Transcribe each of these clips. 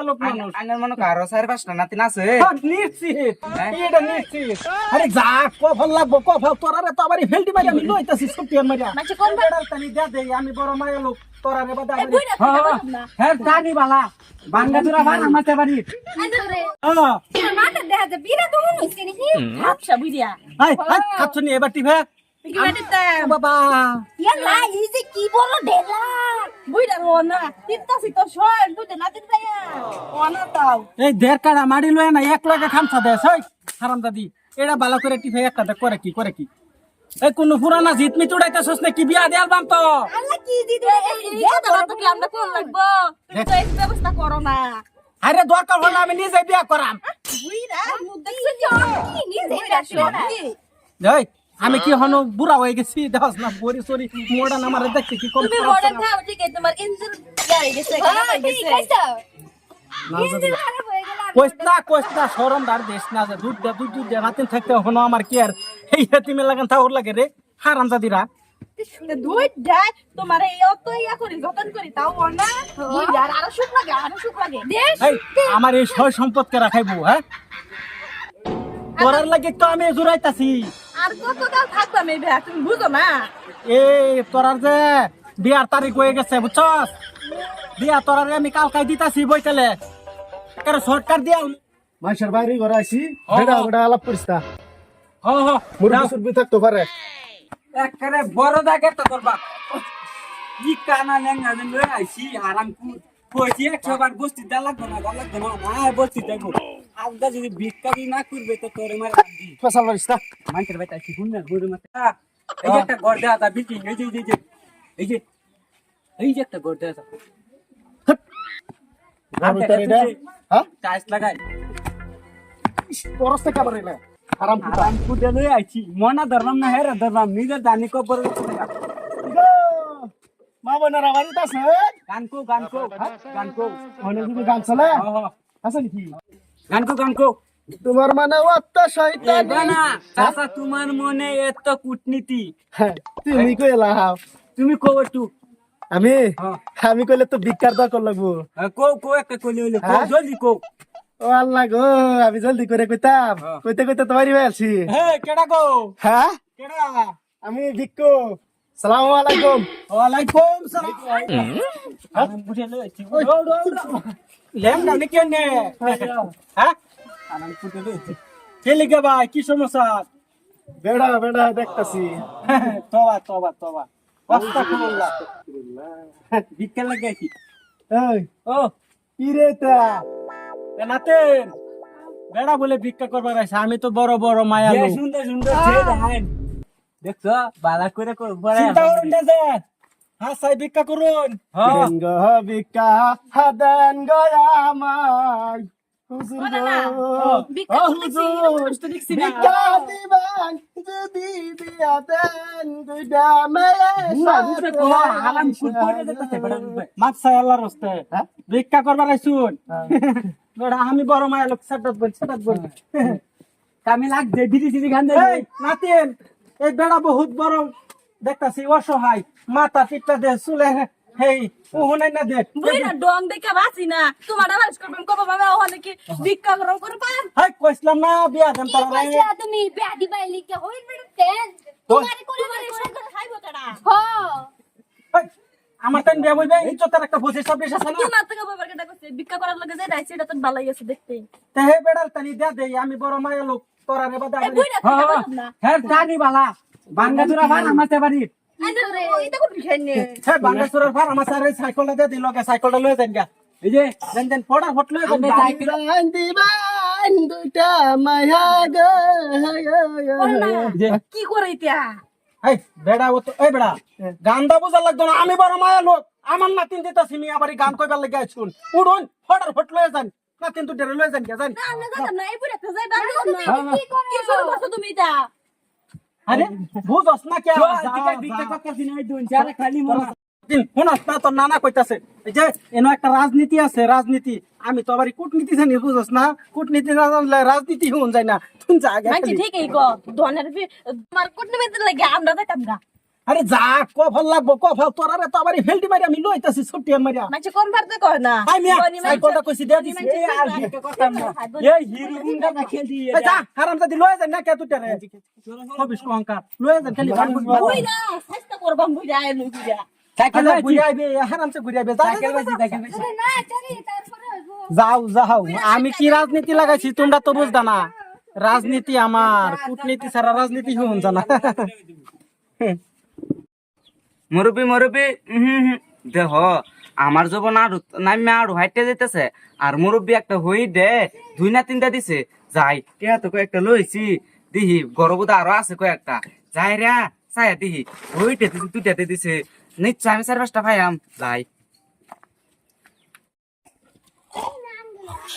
লোক মানুষ আইনার মনে কারো 4-5টা নাতিন আছে নিশ্চিত এটা নিশ্চিত আরে যা কফল লাগবো কফল তোরারে তো আবার ফেলটি মারি আমি লইতাছি সুপিয়ার মারিয়া মাঝে কোন বেড়ার তানি দে দে আমি বড় মায়া লোক তোরারে বাদা এই বুইরা না হ্যাঁ জানি বালা বাঙ্গা দুরা ভাই আমাতে বাড়ি আদরে হ্যাঁ মাঠে দেখা যায় বিরা তো মনে হইছে নাকি হাফসা বুইরা হাই হাই খাচ্ছনি এবার টিভে কি বাড়িতে বাবা ইয়ালা এই যে কি বলো ঢেলা বুইরা ওনা তিনটাছি তো শয় দুইটা নাতিন ভাইয়া ওনা তাও এই দেড় কাড়া মারি লয় না এক লগে খামছা দেস ওই হারাম দাদি এটা ভালো করে টিভে একটা করে কি এই কোন পুরানা জিতমি চুড়াইতেছস না কি বিয়া দেয়াল বাম তো আল্লাহ কি দিদি এই কথা তো কি আমরা কোন লাগবো তুমি তো এই ব্যবস্থা করো না আরে দরকার হলে আমি নিজে বিয়া করাম বুইরা মুদ্দা কি নিজে রাখছো এই আমি কি হনো বুড়া হয়ে গেছি দেখাস না বড়ি সরি মডার্ন আমার দেখতে কি কম তুমি মডার্ন খাও ঠিক আছে তোমার ইঞ্জিন গাড়ি গেছে গাড়ি গেছে ইঞ্জিন খারাপ হয়ে গেল কোস্তা শরম দার দেশ না যে দুধ দে রাতে থাকতে হনো আমার কি আর এই হেতিমে লাগান তাওর লাগে রে হারামজাদিরা দুই যায় তোমার এই অত ইয়া করি যতন করি তাও না দুই যার আরো সুখ লাগে দেশ এই আমার এই সয় সম্পদকে রাখাইবো হ্যাঁ করার লাগে তো আমি জুরাইতাছি আর কত কাল থাকবা মে ভাই তুমি বুঝো না এই তোরার যে বিয়ার তারিখ হয়ে গেছে বুঝছস বিয়া তোরারে আমি কালকাই দিতাছি বইতেলে কারণ সরকার দিয়া মানুষের বাইরে ঘরে আইছি বেড়া আলাপ করিস না হ হ মুরগি সুরবি থাকতে পারে একেবারে বড় দাগে তো করবা ই কানা লেঙ্গা দেন লই আইছি আরাম কইছি 100 বার বস্তি দা লাগবে না না বস্তি দেখো আজকে যদি বিক্রি না করবে তো তোরে মার দি ফসল করিস না মাইকের বাইতে আইছি গুণ না গরু মতে এই যে একটা গড় দেয়া তা বিক্রি এই যে একটা গড় দেয়া তা আমি তোর এটা হ্যাঁ টাইস লাগাই পরস্তে কাবার রে আরাম পুতা আরাম কুদে লই আইছি মনা ধরলাম না হেরা ধরলাম নিজে জানি কবর মা বোনেরা বাড়িতে আছে গানকো অনেক দিন গান চলে হ হ আছে নাকি গানকো তোমার মানে অত্ত শয়তান না চাচা তোমার মনে এত কূটনীতি তুমি কইলা তুমি কও একটু আমি হ্যাঁ। আমি কইলে তো ভিক্ষার দরকার লাগবো কও একটা কইলে হইলে হ্যাঁ? জলদি কও ও আল্লাহ গো আমি জলদি করে কইতাম কইতে তোমারই ফেলছি হে কেডা কও হ্যাঁ কেডা আমি ভিক্ষু সালামু আলাইকুম ওয়ালাইকুম সালাম আমি বুঝে লইছি লেম না কেন নে হ্যাঁ আমি ফুটে লইছি কে লিখে ভাই কি সমস্যা বেড়া দেখতাছি তোবা আস্তাগফিরুল্লাহ ভিক্ষা লাগাইছি এই ও কি রে তা নাতেন বেড়া বলে ভিক্ষা করবার আছে আমি তো বড় বড় মায়া লোক সুন্দর দেখছো বালা করে চিন্তা করুন না যে হ্যাঁ সাই ভিক্ষা করুন দেন গো ভিক্ষা হাদান গো আমায় হুজুর গো ভিক্ষা হুজুর ভিক্ষা দিবান যদি দিয়া দেন দুইটা মাপসাই আল্লাহর রাস্তে ভিক্ষা করবার আইছুন বেড়া আমি বড় মায়া লোক সাটাত বল কামে লাগ দে দিদি গান দে নাতেন এই বেড়া বহুত বড় দেখতাছি অসহায় মাথা পিটটা দে চুলে হেই ওহনাই না দে বুইরা ডং দেখা বাসি না তোমার আওয়াজ করবেন কবে বাবা ওখানে কি ভিক্ষা করবেন হাই কইছলাম না বিয়া দেন তারা কইছা তুমি বিয়া দিবাই লিখে হইল বেড়তে তোমারে কোলে মারে সরকার খাইবো তারা আমার তাই বিয়া বইবে ইজ্জতের একটা বসে সব বেশ আছে না তোমার থেকে বাবার কেটা কইছে ভিক্ষা করার লাগে যে রাইছে এটা তো ভালোই আছে দেখতে তে হে বেড়াল তানি দে দে আমি বড় মায়া লোক তোরা রে বাদা এই বুইরা থেকে বললাম না হ্যাঁ জানি বালা বাঙ্গাচুরা ভাই আমাতে বাড়ি আরে এটা কোন বিষয় নেই হ্যাঁ বাঙ্গাচুরার ভাই আমার সারে সাইকেলটা দে দিল গে সাইকেলটা লয়ে যান গা এই যে দেন ফটা ফট লয়ে যান সাইকেল দিবান দুইটা মায়া গো কি করে ইতিয়া এই বেড়া ও তো এই বেড়া গানটা বুঝা লাগতো না আমি বড় মায়া লোক আমার নাতিন দিতাছি মি আবার গান কইবার লাগি আইছুন উড়ুন ফটার ফট লয়ে যান নাতিন তো ডেরে লয়ে যান গে যান না না দাদা না এই বুইরা তো যাই বাদ না কি শুরু করছো তুমি এটা আরে বুঝছ না কে ভিক্ষা করতেছি না এই দুন চারে খালি মরা দিন শুনস না তো নানা কইতাছে এই যে এনো একটা রাজনীতি আছে রাজনীতি আমি তো আবার কূটনীতি জানি বুঝছ না কূটনীতি না জানলে রাজনীতি হন যায় না তুমি যা আগে মানছি ঠিকই গো ধনের তোমার কুটনিমিতে লাগে আমরা যাইতাম গা আরে যা কফল লাগবো কফল তোর আরে তো আবারই ফেলটি মারি আমি লইতাছি ছুটি মারিয়া মাঝে কোন পারতে কয় না আই মিয়া বনি মাঝে- সাইকেলটা কইছি দে দিছি বনি মাঝে- আর বিয়েতে করতাম না এই হিরো গুন্ডা না খেল দিয়ে যা হারামজাদি লয়ে যা না কে তুই রে হবিস অহংকার লয়ে যা খালি গান বুইড়া চেষ্টা করবাম বুইড়া এলু বুইড়া সাইকেল ঘুরে আইবে হারামসে ঘুরে আইবে সাইকেল বাজি সাইকেল বাজি আরে না জানি তারপরে হইবো যাও যাও আমি কি রাজনীতি লাগাইছি তোমরা তো বুঝদা না রাজনীতি আমার কূটনীতি ছাড়া রাজনীতি হন জানা মুরব্বী মুরব্বী দেহ আমার যখন আর নামে আর হাইটে যেতেছে আর মুরব্বী একটা হই দে 2 না 3টা দিছে যাই টিয়া তো কয়েকটা লইছি দিহি গরবুদা আরো আছে কয়েকটা যাই রে চাই দিহি হইতে দিছে 2টাতে দিছে নিশ্চয় আমি 4-5টা পাইয়াম যাই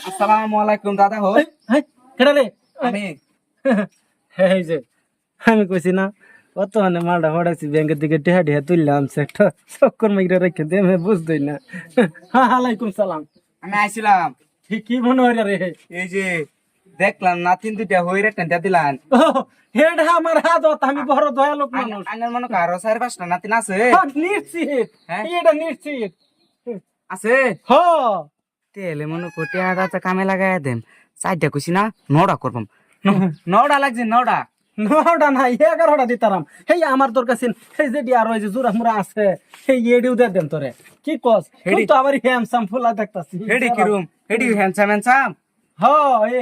আসসালামু আলাইকুম দাদা হো কেডা রে আমি এই যে আমি কইছি না কত মানে মালটা হড়াইছি ব্যাংকের দিকে টেহা টেহা তুললাম সেটা চক্কর মাইরা রেখে দে আমি বুঝদই না আলাইকুম সালাম আমি আইছিলাম কি মনে হয় রে এই যে দেখলাম না 3-2টা হইরে টেন্টা দিলাম হেডা আমার হাত আমি বড় দয়ালুক মানুষ আইনার মনে কারো 4-5টা নাতিন আছে নিশ্চিত হ্যাঁ? এটা নিশ্চিত আছে হ তেলে মনে কোটি হাজার কামে লাগাই দেন 4টা কইছি না 9টা করবাম 9টা লাগছে 9টা নটা নাই 11টা দিতারাম হেই আমার তোর কাছে সেই যে আর ওই যে জোড়া মুড়া আছে সেই এডিও দে দেন তোরে কি কস তুই তো আবার হ্যামসাম ফুলা দেখতাছি হেডি কি রুম হেডি হ্যান্ডসাম হ্যান্ডসাম হ এ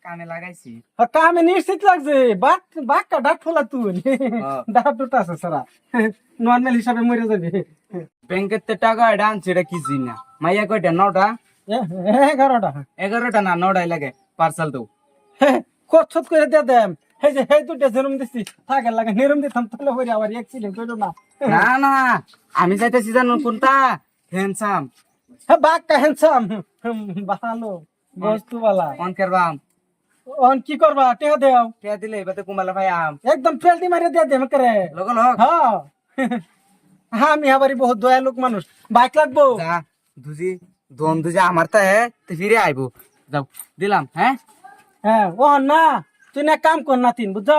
কামে লাগাইছি কামে নিশ্চিত লাগছে বাক্কা ডাক ফোলা তুই ডাক টুটা আছে সারা নর্মাল হিসাবে মরে যাবে ব্যাংকের তে টাকা এটা আনছে এটা কি জিনা মাইয়া কয়টা 9টা 11টা 11টা না 9টাই লাগে পার্সেল তো কচ্ছত করে দিয়ে দেম এই যে এই দুটো জেরুম দিছি থাকে লাগে নেরুম দিতাম তাহলে হইরে আবার অ্যাক্সিডেন্ট হইলো না না না আমি যাইতেছি জানো কোনটা হ্যান্ডসাম হ্যাঁ বাক্কা হ্যান্ডসাম ভালো বস্তুওয়ালা অন করবাম অন কি করবা টেহা দেও কে দিলে এবারে কুমালা ভাই আম একদম ফেলটি মারি দিয়ে দেম করে লগ লগ হ্যাঁ আমি আবারই বহুত দয়ালুক মানুষ বাইক লাগবো যা দুজি দম দুজি আমার তা হে তে ফিরে আইবো যাও দিলাম হ্যাঁ হ্যাঁ ও না তুই না কাম কর না তিন বুঝছ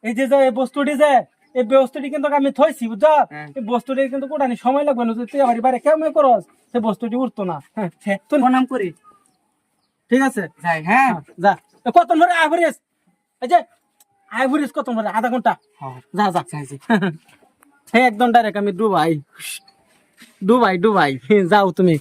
এই যে এই বস্তুটি যে এই বস্তুটি কিন্তু আমি থইছি বুঝছ এই বস্তুটি কিন্তু কোটানি সময় লাগবে না তুই আবার বাড়ি কেমন করস সে বস্তুটি উঠতো না হ্যাঁ তুই প্রণাম করি ঠিক আছে যাই হ্যাঁ যা কত ধরে আইভরিস এই যে আইভরিস কত ধরে আধা ঘন্টা যা যা যাইছি হ্যাঁ একদম ডাইরেক্ট আমি ডুবাই ডুবাই ডুবাই যাও তুমি